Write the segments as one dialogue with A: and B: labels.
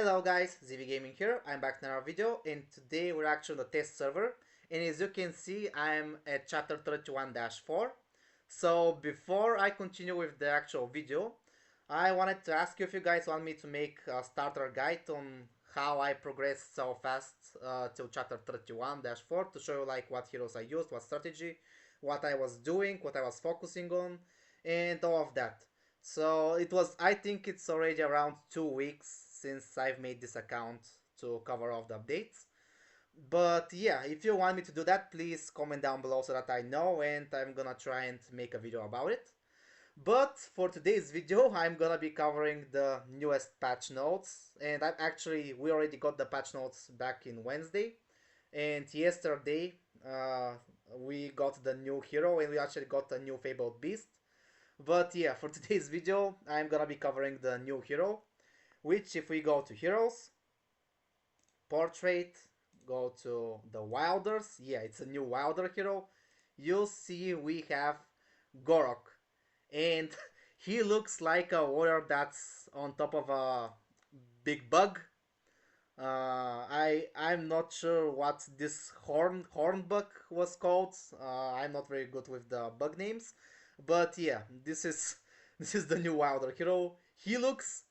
A: Hello guys, ZVGaming here. I'm back in another video, and today we're actually on the test server. And as you can see, I'm at chapter 31-4. So before I continue with the actual video, I wanted to ask you if you guys want me to make a starter guide on how I progressed so fast till chapter 31-4 to show you like what heroes I used, what strategy, what I was doing, what I was focusing on, and all of that. So I think it's already around 2 weeks since I've made this account to cover all the updates. But yeah, if you want me to do that, please comment down below so that I know, and I'm gonna try and make a video about it. But for today's video, I'm gonna be covering the newest patch notes, and we already got the patch notes back in Wednesday, and yesterday we got the new hero, and we actually got a new fabled beast. But yeah, for today's video, I'm gonna be covering the new hero, which if we go to heroes, portrait, go to the wilders, yeah, it's a new wilder hero, you'll see we have Gorok. And he looks like a warrior that's on top of a big bug. I'm not sure what this horn bug was called. I'm not very good with the bug names, but yeah, this is the new Wilder hero. He looks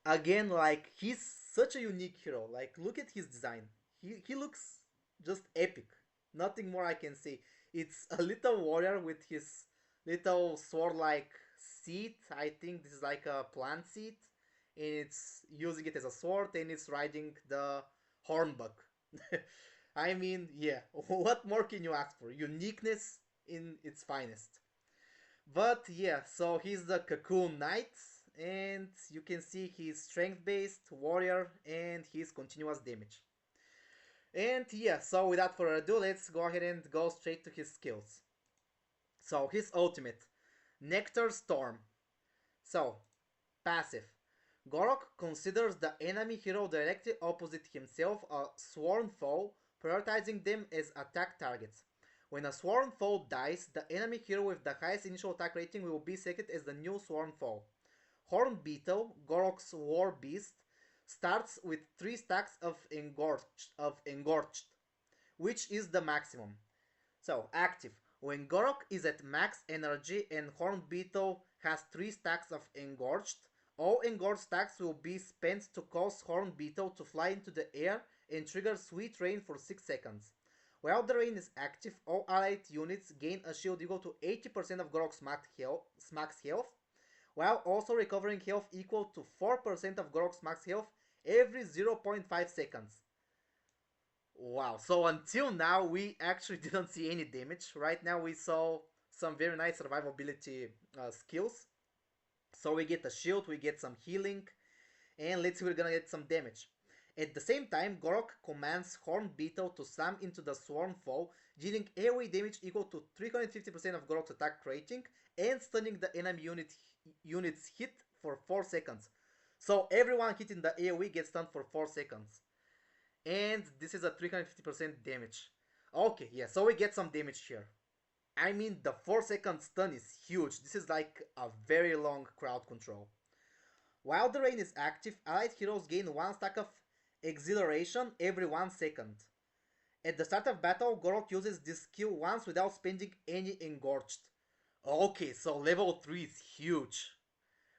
A: again like he's such a unique hero. Like look at his design. He looks just epic. Nothing more I can say. It's a little warrior with his little sword like seat. I think this is like a plant seat, and it's using it as a sword, and it's riding the hornbuck. I mean, yeah, what more can you ask for? Uniqueness in its finest. But yeah, so he's the Cocoon Knight, and you can see he's strength based warrior and he's continuous damage. And yeah, so without further ado, let's go ahead and go straight to his skills. So his ultimate, Nectar Storm. So, passive. Gorok considers the enemy hero directly opposite himself a sworn foe, prioritizing them as attack targets. When a sworn foe dies, the enemy hero with the highest initial attack rating will be selected as the new sworn foe. Horn Beetle, Gorok's war beast, starts with 3 stacks of engorged, which is the maximum. So, active. When Gorok is at max energy and Horn Beetle has 3 stacks of engorged, all engorged stacks will be spent to cause Horn Beetle to fly into the air and trigger Sweet Rain for 6 seconds. While the rain is active, all allied units gain a shield equal to 80% of Gorok's max health, while also recovering health equal to 4% of Gorok's max health every 0.5 seconds. Wow, so until now we actually didn't see any damage. Right now we saw some very nice survivability skills. So we get a shield, we get some healing, and let's see we're gonna get some damage. At the same time, Gorok commands Horn Beetle to slam into the sworn foe, dealing AoE damage equal to 350% of Gorok's attack rating and stunning the enemy unit's hit for 4 seconds. So everyone hit in the AoE gets stunned for 4 seconds. And this is a 350% damage. Okay, yeah, so we get some damage here. I mean, the 4-second stun is huge. This is like a very long crowd control. While the rain is active, allied heroes gain 1 stack of exhilaration every 1 second. At the start of battle, Gorok uses this skill once without spending any engorged. Okay, so level 3 is huge.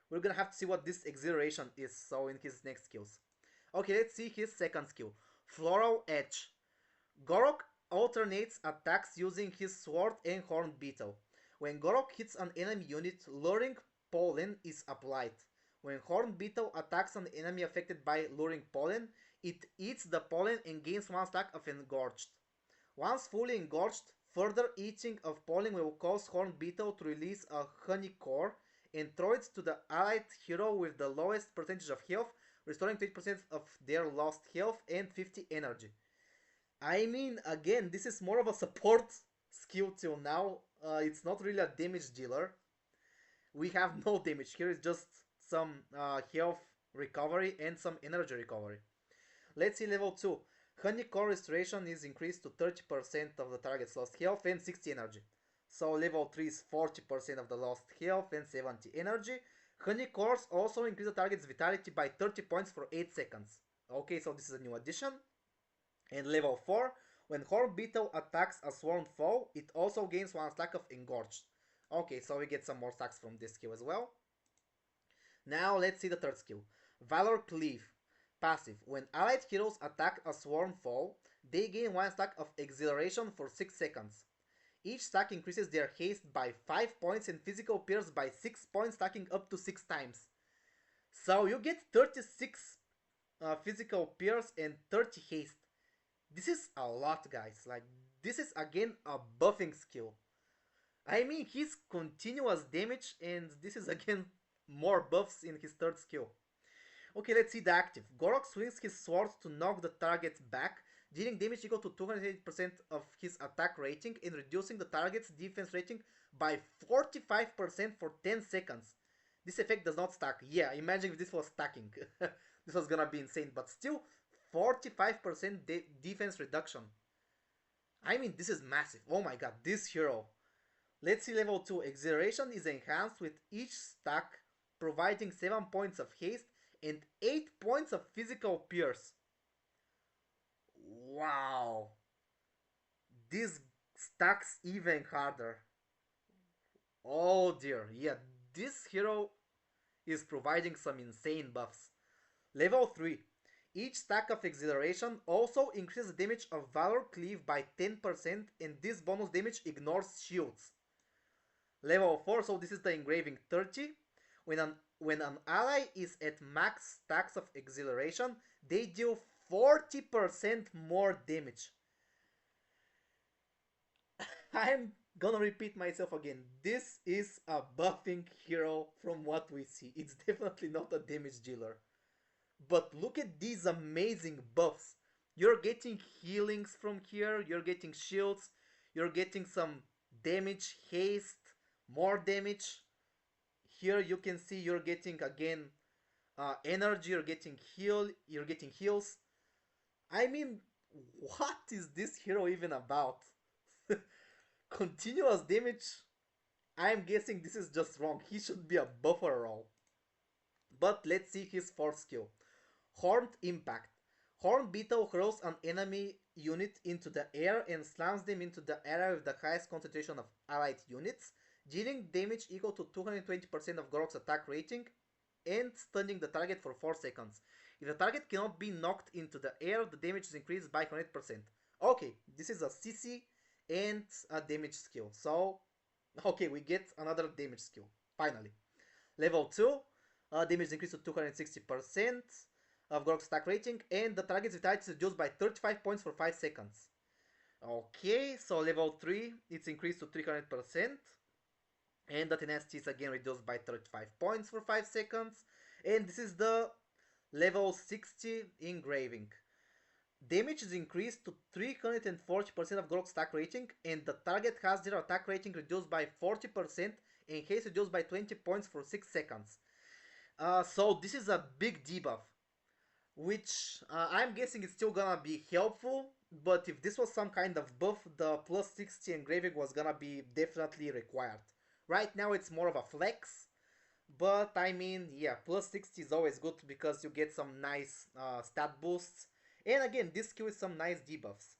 A: We're gonna have to see what this exhilaration is, so in his next skills. Okay, let's see his second skill. Floral Edge. Gorok alternates attacks using his sword and Horn Beetle. When Gorok hits an enemy unit, luring pollen is applied. When Horn Beetle attacks an enemy affected by luring pollen, it eats the pollen and gains 1 stack of engorged. Once fully engorged, further eating of pollen will cause Horn Beetle to release a honey core and throw it to the allied hero with the lowest percentage of health, restoring 20% of their lost health and 50 energy. I mean, again, this is more of a support skill till now. It's not really a damage dealer. We have no damage here, it's just some health recovery and some energy recovery. Let's see level 2. Honey Core Restoration is increased to 30% of the target's lost health and 60 energy. So level 3 is 40% of the lost health and 70 energy. Honey Cores also increase the target's vitality by 30 points for 8 seconds. Okay, so this is a new addition. And level 4, when Horn Beetle attacks a sworn foe, it also gains 1 stack of Engorged. Okay, so we get some more stacks from this skill as well. Now let's see the third skill. Valor Cleave. Passive. When allied heroes attack a sworn foe, they gain 1 stack of Exhilaration for 6 seconds. Each stack increases their haste by 5 points and physical pierce by 6 points, stacking up to 6 times. So you get 36 physical pierce and 30 haste. This is a lot, guys. Like, this is again a buffing skill. I mean, he's continuous damage, and this is again more buffs in his third skill. Okay, let's see the active. Gorok swings his sword to knock the target back, dealing damage equal to 280% of his attack rating and reducing the target's defense rating by 45% for 10 seconds. This effect does not stack. Yeah, imagine if this was stacking. This was gonna be insane, but still 45% defense reduction. I mean, this is massive. Oh my god, this hero. Let's see level 2. Exhilaration is enhanced with each stack, providing 7 points of haste and 8 points of physical pierce. Wow. This stacks even harder. Oh dear, yeah, this hero is providing some insane buffs. Level 3. Each stack of Exhilaration also increases the damage of Valor Cleave by 10%, and this bonus damage ignores shields. Level 4, so this is the engraving 30. When an ally is at max stacks of Exhilaration, they deal 40% more damage. I'm gonna repeat myself again. This is a buffing hero from what we see. It's definitely not a damage dealer. But look at these amazing buffs. You're getting healings from here, you're getting shields, you're getting some damage, haste, more damage. Here you can see you're getting again energy, you're getting heals. I mean, what is this hero even about? Continuous damage? I'm guessing this is just wrong. He should be a buffer roll. But let's see his fourth skill. Horned Impact. Horned Beetle hurls an enemy unit into the air and slams them into the area with the highest concentration of allied units, dealing damage equal to 220% of Gorok's attack rating and stunning the target for 4 seconds. If the target cannot be knocked into the air, the damage is increased by 100%. Okay, this is a CC and a damage skill. So, okay, we get another damage skill, finally. Level 2, damage is increased to 260% of Gorok's attack rating, and the target's vitality is reduced by 35 points for 5 seconds. Okay, so level 3, it's increased to 300%, and the tenacity is again reduced by 35 points for 5 seconds, and this is the level 60 engraving. Damage is increased to 340% of Gorok's attack rating, and the target has their attack rating reduced by 40% and haste reduced by 20 points for 6 seconds. So this is a big debuff, which I'm guessing is still gonna be helpful, but if this was some kind of buff, the plus 60 engraving was gonna be definitely required. Right now it's more of a flex, but I mean, yeah, plus 60 is always good because you get some nice stat boosts, and again, this skill is some nice debuffs.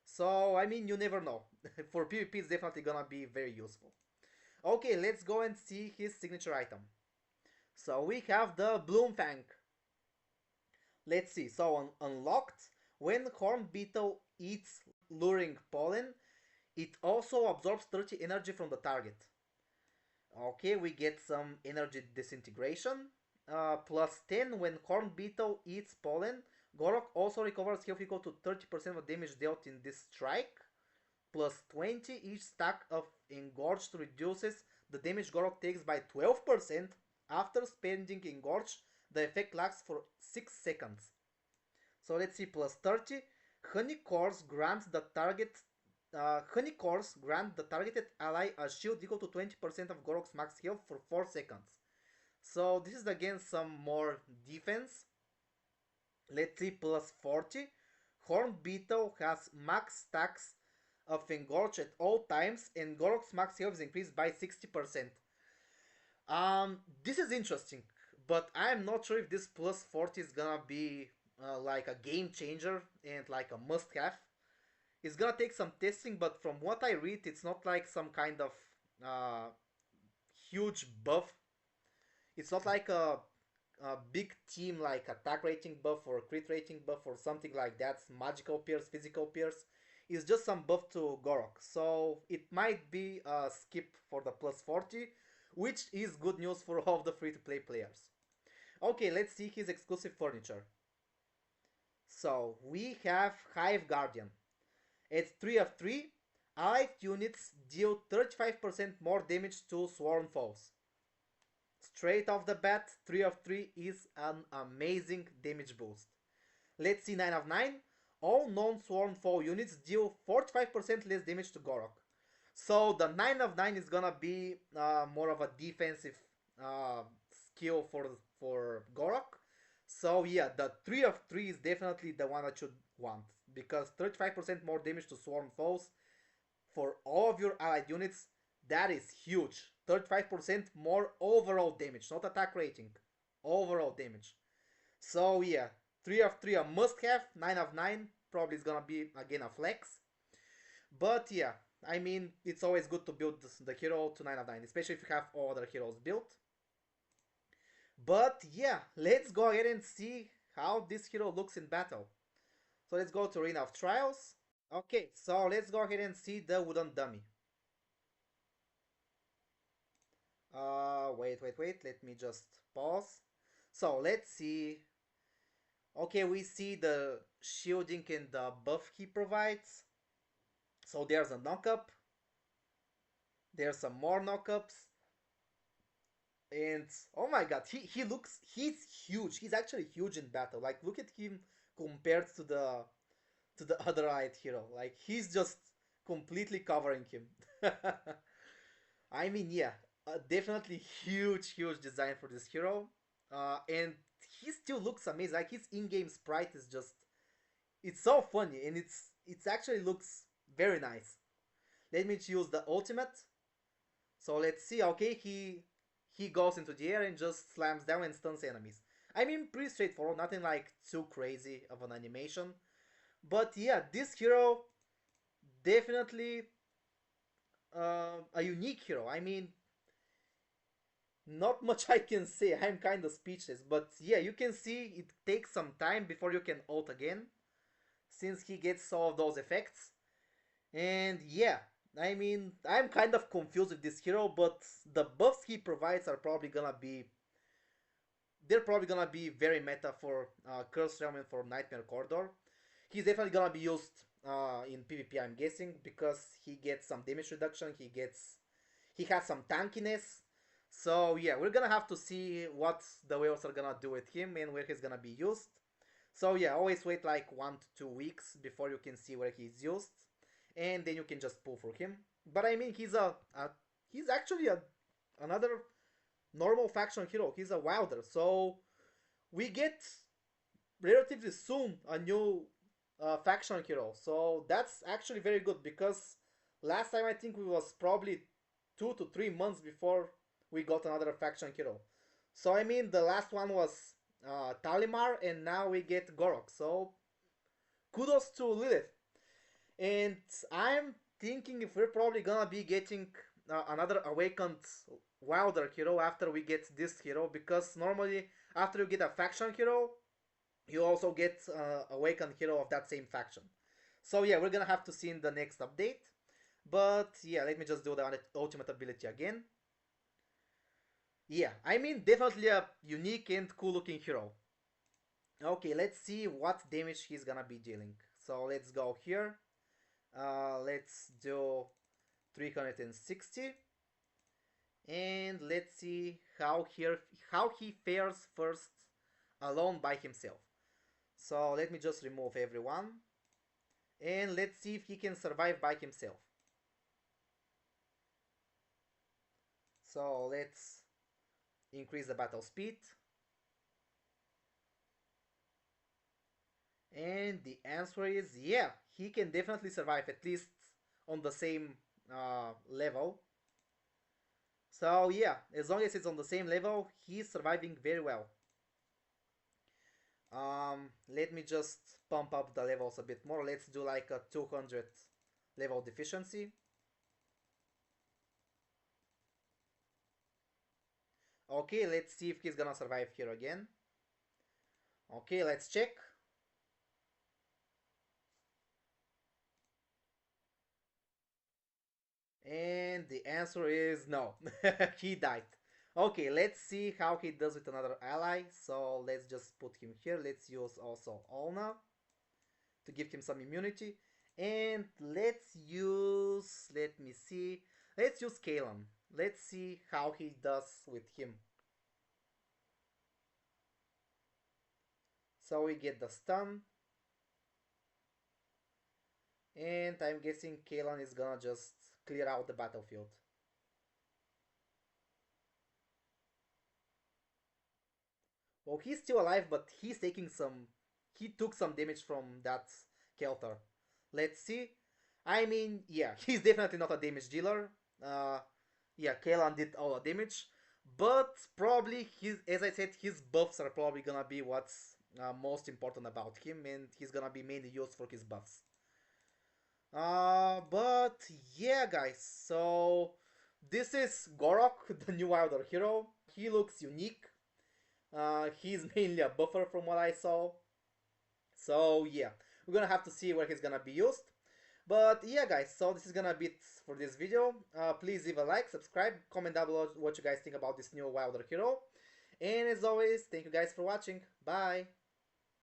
A: So, I mean, you never know. For PvP, it's definitely gonna be very useful. Okay, let's go and see his signature item. So, we have the Bloomfang. Let's see, so on unlocked, when Horned Beetle eats luring pollen, it also absorbs 30 energy from the target. Okay, we get some energy disintegration. Plus 10 when Horned Beetle eats pollen. Gorok also recovers health equal to 30% of damage dealt in this strike. Plus 20, each stack of Engorged reduces the damage Gorok takes by 12%. After spending Engorged, the effect lasts for 6 seconds. So let's see, plus 30. Honey Cores grants the target grant the targeted ally a shield equal to 20% of Gorok's max health for 4 seconds. So this is again some more defense. Let's see, plus 40. Horned Beetle has max stacks of Engorge at all times, and Gorok's max health is increased by 60%. This is interesting, but I'm not sure if this plus 40 is gonna be like a game changer and like a must have. It's gonna take some testing, but from what I read, it's not like some kind of uh, huge buff. It's not like a big team like attack rating buff or crit rating buff or something like that. Magical pierce, physical pierce. It's just some buff to Gorok. So it might be a skip for the plus 40, which is good news for all the free to play players. Okay, let's see his exclusive furniture. So we have Hive Guardian. It's 3 of 3. Allied units deal 35% more damage to sworn foes. Straight off the bat, 3 of 3 is an amazing damage boost. Let's see 9 of 9. All non-sworn foe units deal 45% less damage to Gorok. So the 9 of 9 is gonna be more of a defensive uh, skill for Gorok. So yeah, the 3 of 3 is definitely the one I should want. Because 35% more damage to sworn foes for all of your allied units, that is huge. 35% more overall damage, not attack rating. Overall damage. So yeah, 3 of 3 a must have, 9 of 9 probably is gonna be again a flex. But yeah, I mean, it's always good to build the hero to 9 of 9, especially if you have all other heroes built. But yeah, let's go ahead and see how this hero looks in battle. So let's go to Arena of Trials. Okay, so let's go ahead and see the wooden dummy. Wait, let me just pause. So let's see. Okay, we see the shielding and the buff he provides. So there's a knockup. There's some more knockups. And oh my god, he's huge. He's actually huge in battle. Like look at him compared to the other allied hero. Like he's just completely covering him. I mean, yeah, definitely huge design for this hero. And he still looks amazing. Like his in-game sprite is just, it's so funny and it's actually looks very nice. Let me choose the ultimate. So let's see. Okay, he goes into the air and just slams down and stuns enemies. I mean, pretty straightforward. Nothing like too crazy of an animation. But yeah, this hero definitely a unique hero. I mean, not much I can say. I'm kind of speechless. But yeah, you can see it takes some time before you can ult again, since he gets all of those effects. And yeah, I mean, I'm kind of confused with this hero, but the buffs he provides are probably gonna be, they're probably gonna be very meta for Curse Realm and for Nightmare Corridor. He's definitely gonna be used in PvP, I'm guessing, because he gets some damage reduction. He has some tankiness. So yeah, we're gonna have to see what the whales are gonna do with him and where he's gonna be used. So yeah, always wait like 1 to 2 weeks before you can see where he's used, and then you can just pull for him. But I mean, he's actually another normal faction hero. He's a wilder, so we get relatively soon a new faction hero. So that's actually very good because last time I think we was probably 2 to 3 months before we got another faction hero. So I mean the last one was Talimar and now we get Gorok. So kudos to Lilith. And I'm thinking if we're probably gonna be getting another awakened wilder hero after we get this hero, because normally after you get a faction hero you also get awakened hero of that same faction. So yeah, we're gonna have to see in the next update. But yeah, let me just do the ultimate ability again. Yeah, I mean definitely a unique and cool looking hero. Okay, let's see what damage he's gonna be dealing. So let's go here. Let's do 360. And let's see how he fares first alone by himself. So let me just remove everyone. And let's see if he can survive by himself. So let's increase the battle speed. And the answer is yeah, he can definitely survive, at least on the same level. So yeah, as long as it's on the same level, he's surviving very well. Let me just pump up the levels a bit more. Let's do like a 200 level deficiency. Okay, let's see if he's gonna survive here again. Okay, let's check. And the answer is no. He died. Okay, let's see how he does with another ally. So let's just put him here. Let's use also Olna to give him some immunity. And let me see, let's use Kalen. Let's see how he does with him. So we get the stun. And I'm guessing Kalen is gonna just clear out the battlefield. Well, he's still alive, but he's taking some. He took some damage from that Kelter. Let's see. I mean, yeah, he's definitely not a damage dealer. Uh, yeah, Kaelan did all the damage, but probably his, as I said, his buffs are probably gonna be what's most important about him, and he's gonna be mainly used for his buffs. But yeah, guys. So this is Gorok, the new Wilder hero. He looks unique. He's mainly a buffer from what I saw. So yeah, we're gonna have to see where he's gonna be used. But yeah, guys, so this is gonna be it for this video. Please leave a like, subscribe, comment down below what you guys think about this new Wilder hero. And as always, thank you guys for watching. Bye!